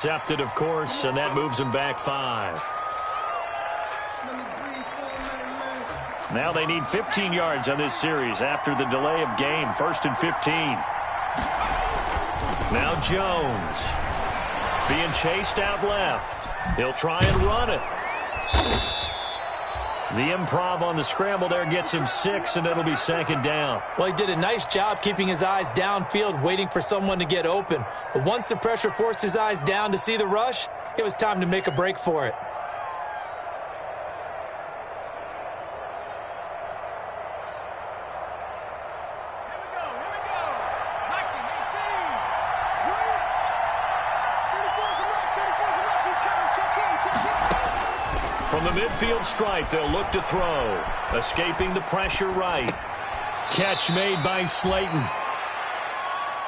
Accepted, of course, and that moves him back 5. Now they need 15 yards on this series after the delay of game. 1st and 15. Now Jones being chased out left. He'll try and run it. The improv on the scramble there gets him 6, and it'll be 2nd down. Well, he did a nice job keeping his eyes downfield, waiting for someone to get open. But once the pressure forced his eyes down to see the rush, it was time to make a break for it. From the midfield stripe, they'll look to throw. Escaping the pressure right. Catch made by Slayton.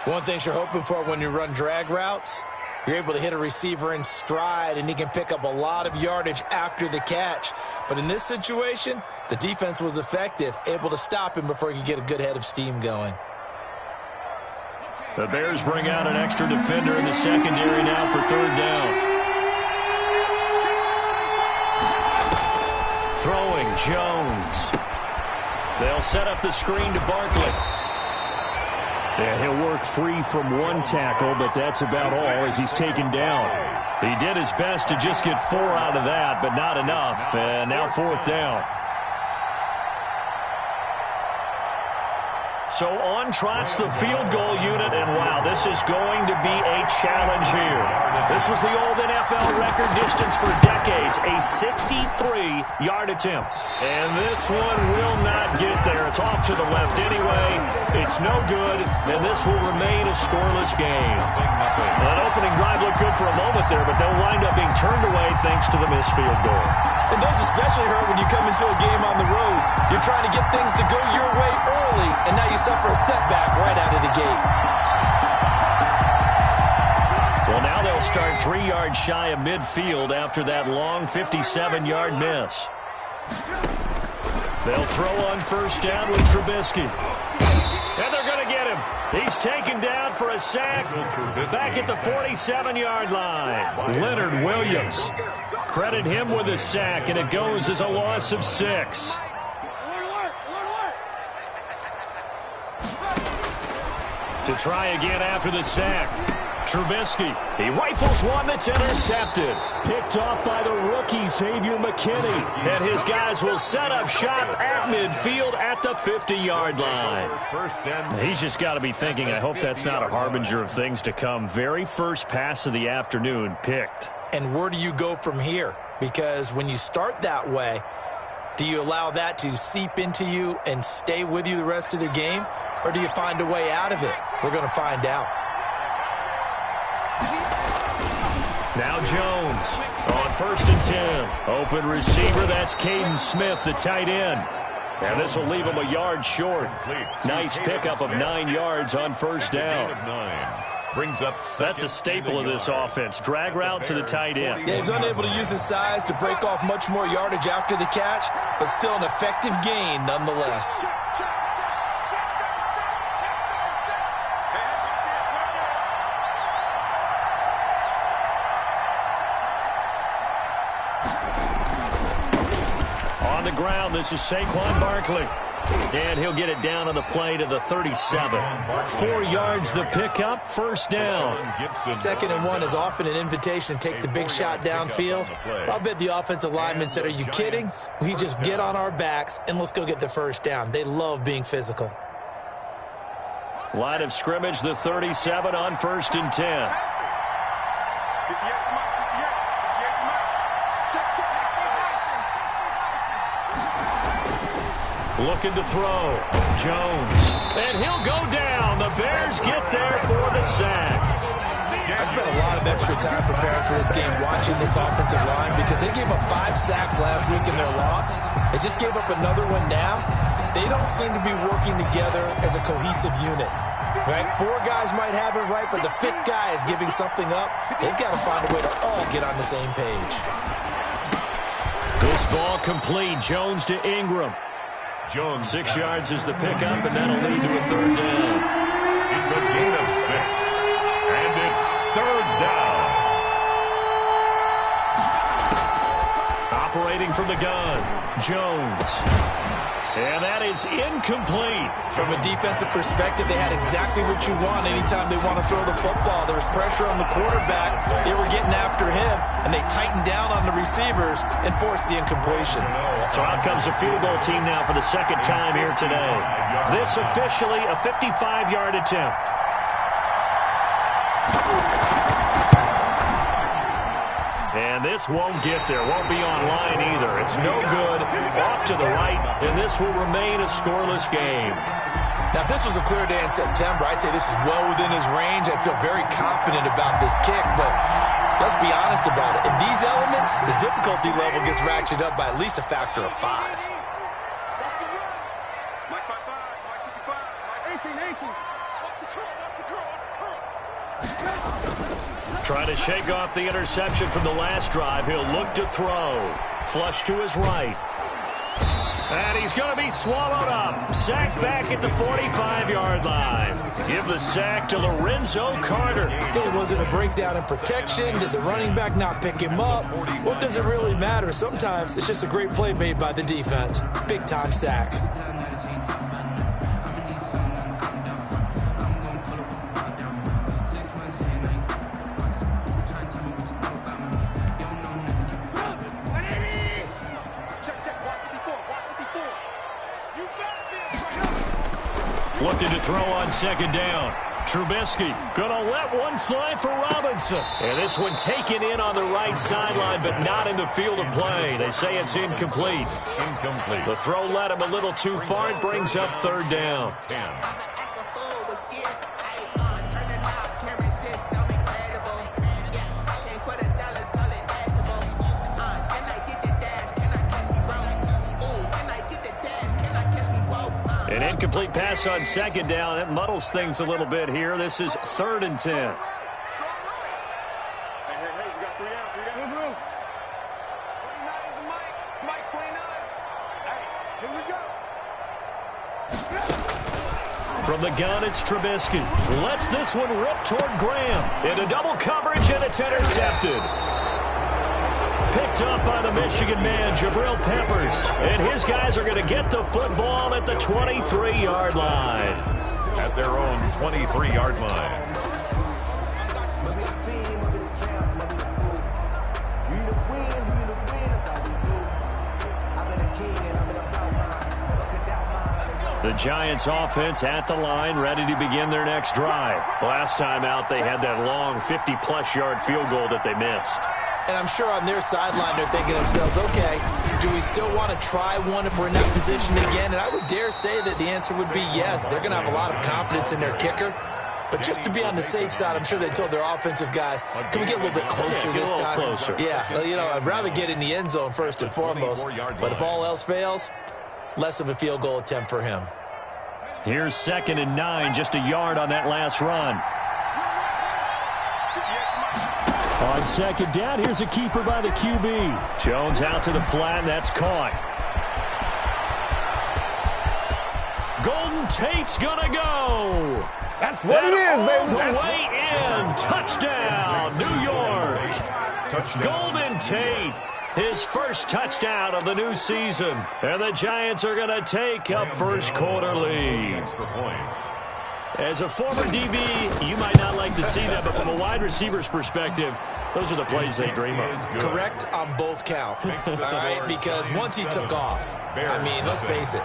One thing you're hoping for when you run drag routes, you're able to hit a receiver in stride, and he can pick up a lot of yardage after the catch. But in this situation, the defense was effective, able to stop him before he could get a good head of steam going. The Bears bring out an extra defender in the secondary now for 3rd down. Throwing, Jones. They'll set up the screen to Barkley. Yeah, he'll work free from one tackle, but that's about all as he's taken down. He did his best to just get 4 out of that, but not enough. And now 4th down. So on trots the field goal unit, and wow, this is going to be a challenge here. This was the old NFL record distance for decades, a 63-yard attempt. And this one will not get there. It's off to the left anyway. It's no good, and this will remain a scoreless game. An opening drive looked good for a moment there, but they'll wind up being turned away thanks to the missed field goal. And those especially hurt when you come into a game on the road. You're trying to get things to go your way early, and now you suffer a setback right out of the gate. Well, now they'll start 3 yards shy of midfield after that long 57-yard miss. They'll throw on 1st down with Trubisky. And they're going to get him. He's taken down for a sack back at the 47-yard line. Leonard Williams. Credit him with a sack, and it goes as a loss of 6. To try again after the sack. Trubisky. He rifles one that's intercepted. Picked off by the rookie, Xavier McKinney. And his guys will set up shop at midfield at the 50-yard line. He's just got to be thinking, I hope that's not a harbinger of things to come. Very first pass of the afternoon picked. And where do you go from here? Because when you start that way, do you allow that to seep into you and stay with you the rest of the game? Or do you find a way out of it? We're going to find out. Now Jones on 1st and 10. Open receiver, that's Caden Smith, the tight end. And this will leave him a yard short. Nice pickup of 9 yards on 1st down. That's a staple of this offense. Drag route to the tight end. Yeah, he's unable to use his size to break off much more yardage after the catch, but still an effective gain nonetheless. On the ground, this is Saquon Barkley. And he'll get it down on the play to the 37. 4 yards the pickup, 1st down. 2nd and 1 is often an invitation to take the big shot downfield. I'll bet the offensive linemen said, are you kidding? We just get on our backs and let's go get the 1st down. They love being physical. Line of scrimmage, the 37 on 1st and 10. Looking to throw. Jones. And he'll go down. The Bears get there for the sack. I spent a lot of extra time preparing for this game watching this offensive line because they gave up 5 sacks last week in their loss. They just gave up another one now. They don't seem to be working together as a cohesive unit. Right? 4 guys might have it right, but the 5th guy is giving something up. They've got to find a way to all get on the same page. This ball complete. Jones to Ingram. 6 yards is the pickup, and that'll lead to a 3rd down. It's a gain of 6, and it's 3rd down. Receiving from the gun, Jones. And that is incomplete. From a defensive perspective, they had exactly what you want anytime they want to throw the football. There was pressure on the quarterback. They were getting after him, and they tightened down on the receivers and forced the incompletion. So out comes a field goal team now for the second time here today. This officially a 55-yard attempt. And this won't get there. Won't be online either. It's no good. Off to the right, and this will remain a scoreless game. Now, if this was a clear day in September, I'd say this is well within his range. I'd feel very confident about this kick, but let's be honest about it. In these elements, the difficulty level gets ratcheted up by at least a factor of 5. Trying to shake off the interception from the last drive. He'll look to throw. Flush to his right. And he's going to be swallowed up. Sacked back at the 45-yard line. Give the sack to Lorenzo Carter. Was it a breakdown in protection? Did the running back not pick him up? What does it really matter? Sometimes it's just a great play made by the defense. Big-time sack. Looking to throw on second down. Trubisky gonna let one fly for Robinson. And this one taken in on the right sideline, but not in the field of play. They say it's incomplete. The throw led him a little too far. It brings up third down. An incomplete pass on second down. That muddles things a little bit here. This is 3rd and 10. Hey, we got 3 out. 3 down. 29 is the Mike 29. Hey, here we go. From the gun, it's Trubisky. Lets this one rip toward Graham. Into double coverage, and it's intercepted. Picked up by the Michigan man, Jabril Peppers. And his guys are going to get the football at the 23-yard line. At their own 23-yard line. The Giants offense at the line, ready to begin their next drive. Last time out, they had that long 50-plus yard field goal that they missed. And I'm sure on their sideline they're thinking to themselves, okay, do we still want to try one if we're in that position again? And I would dare say that the answer would be yes. They're going to have a lot of confidence in their kicker. But just to be on the safe side, I'm sure they told their offensive guys, can we get a little bit closer this time? Closer. Yeah, you know, I'd rather get in the end zone first and foremost. But if all else fails, less of a field goal attempt for him. Here's 2nd and 9, just a yard on that last run. On second down, here's a keeper by the QB. Jones out to the flat, and that's caught. Golden Tate's gonna go. That's what it is, baby. All the way in. Touchdown, New York. Golden Tate, his first touchdown of the new season. And the Giants are gonna take a first quarter lead. As a former DB, you might not like to see that, but from a wide receiver's perspective, those are the plays they dream of. Correct on both counts, all right? Because once he took off, I mean, let's face it,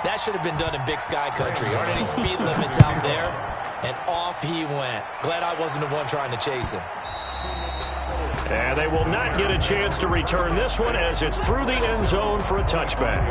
that should have been done in Big Sky country. Aren't any speed limits out there? And off he went. Glad I wasn't the one trying to chase him. And they will not get a chance to return this one as it's through the end zone for a touchback.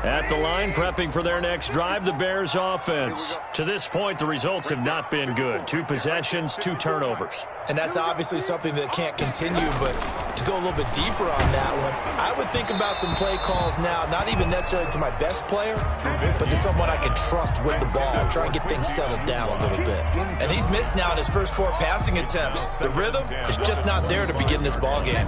At the line, prepping for their next drive, the Bears offense. To this point, the results have not been good. 2 possessions, 2 turnovers. And that's obviously something that can't continue, but to go a little bit deeper on that one, I would think about some play calls now, not even necessarily to my best player, but to someone I can trust with the ball, try and get things settled down a little bit. And he's missed now in his first 4 passing attempts. The rhythm is just not there to begin this ball game.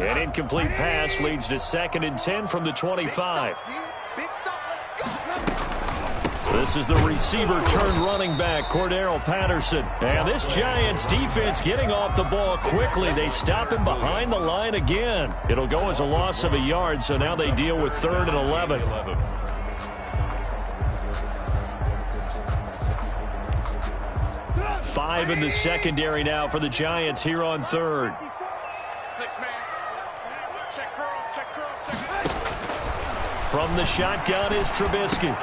An incomplete pass leads to 2nd and 10 from the 25. Big stop, let's go. This is the receiver turned running back, Cordero Patterson. And this Giants defense getting off the ball quickly. They stop him behind the line again. It'll go as a loss of a yard, so now they deal with 3rd and 11. 5 in the secondary now for the Giants here on 3rd. 6 man. Check curls. From the shotgun is Trubisky.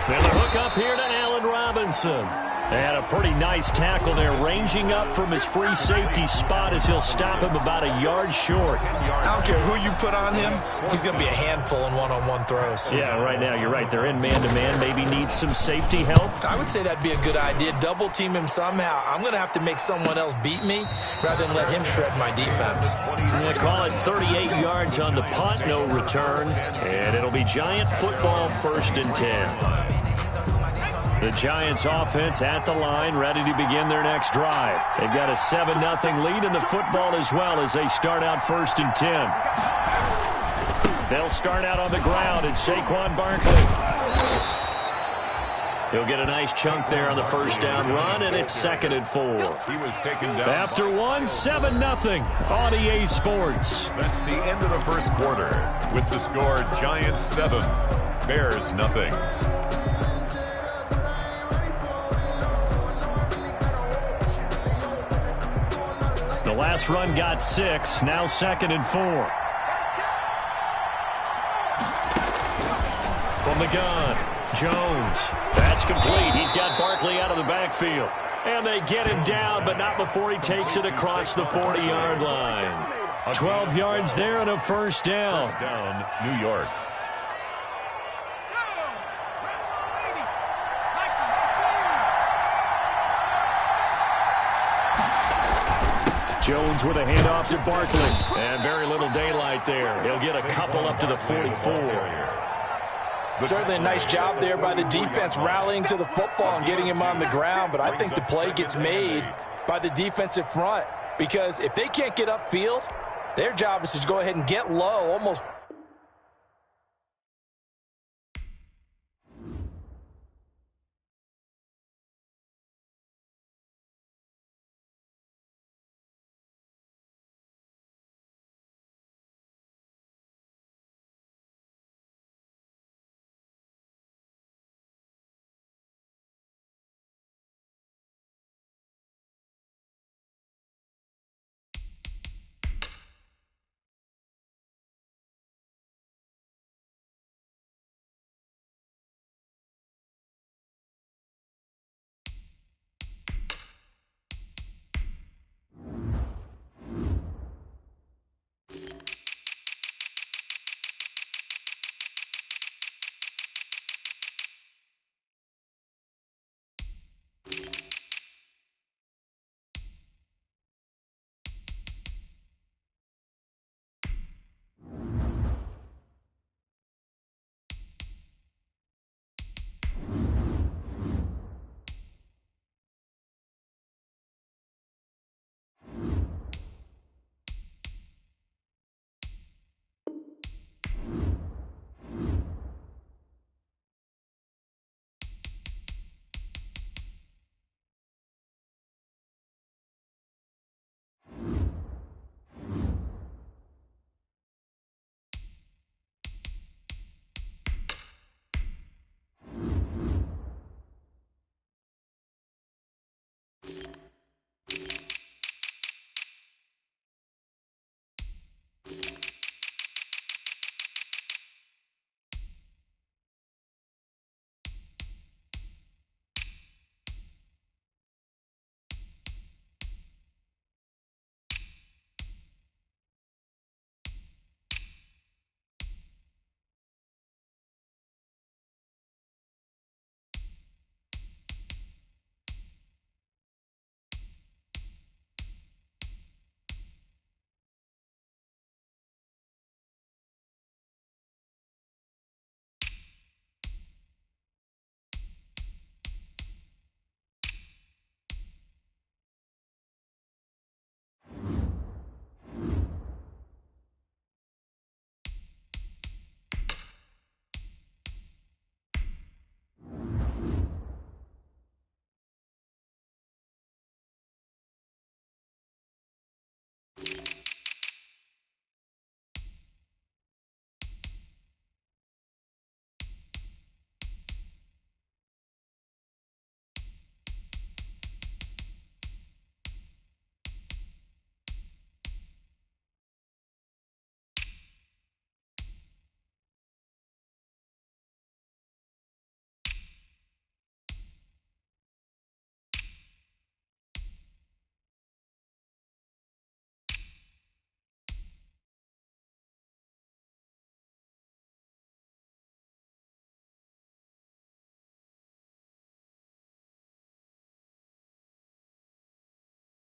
And the hook up here to Allen Robinson. And a pretty nice tackle there, ranging up from his free safety spot as he'll stop him about a yard short. I don't care who you put on him, he's going to be a handful in one-on-one throws. Yeah, right now you're right. They're in man-to-man. Maybe need some safety help. I would say that'd be a good idea. Double team him somehow. I'm going to have to make someone else beat me rather than let him shred my defense. They call it 38 yards on the punt, no return. And it'll be Giant football, 1st and 10. The Giants offense at the line, ready to begin their next drive. They've got a 7-0 lead in the football as well as they start out 1st and 10. They'll start out on the ground, and Saquon Barkley. He'll get a nice chunk there on the 1st down run, and it's 2nd and 4. He was taken down. After 7-0 on EA Sports. That's the end of the 1st quarter with the score Giants 7, Bears nothing. The last run got 6, now 2nd and 4. From the gun, Jones. That's complete. He's got Barkley out of the backfield. And they get him down, but not before he takes it across the 40-yard line. 12 yards there and a 1st down. First down, New York. Jones with a handoff to Barkley. And very little daylight there. He'll get a couple up to the 44. Certainly a nice job there by the defense rallying to the football and getting him on the ground, but I think the play gets made by the defensive front because if they can't get upfield, their job is to go ahead and get low, almost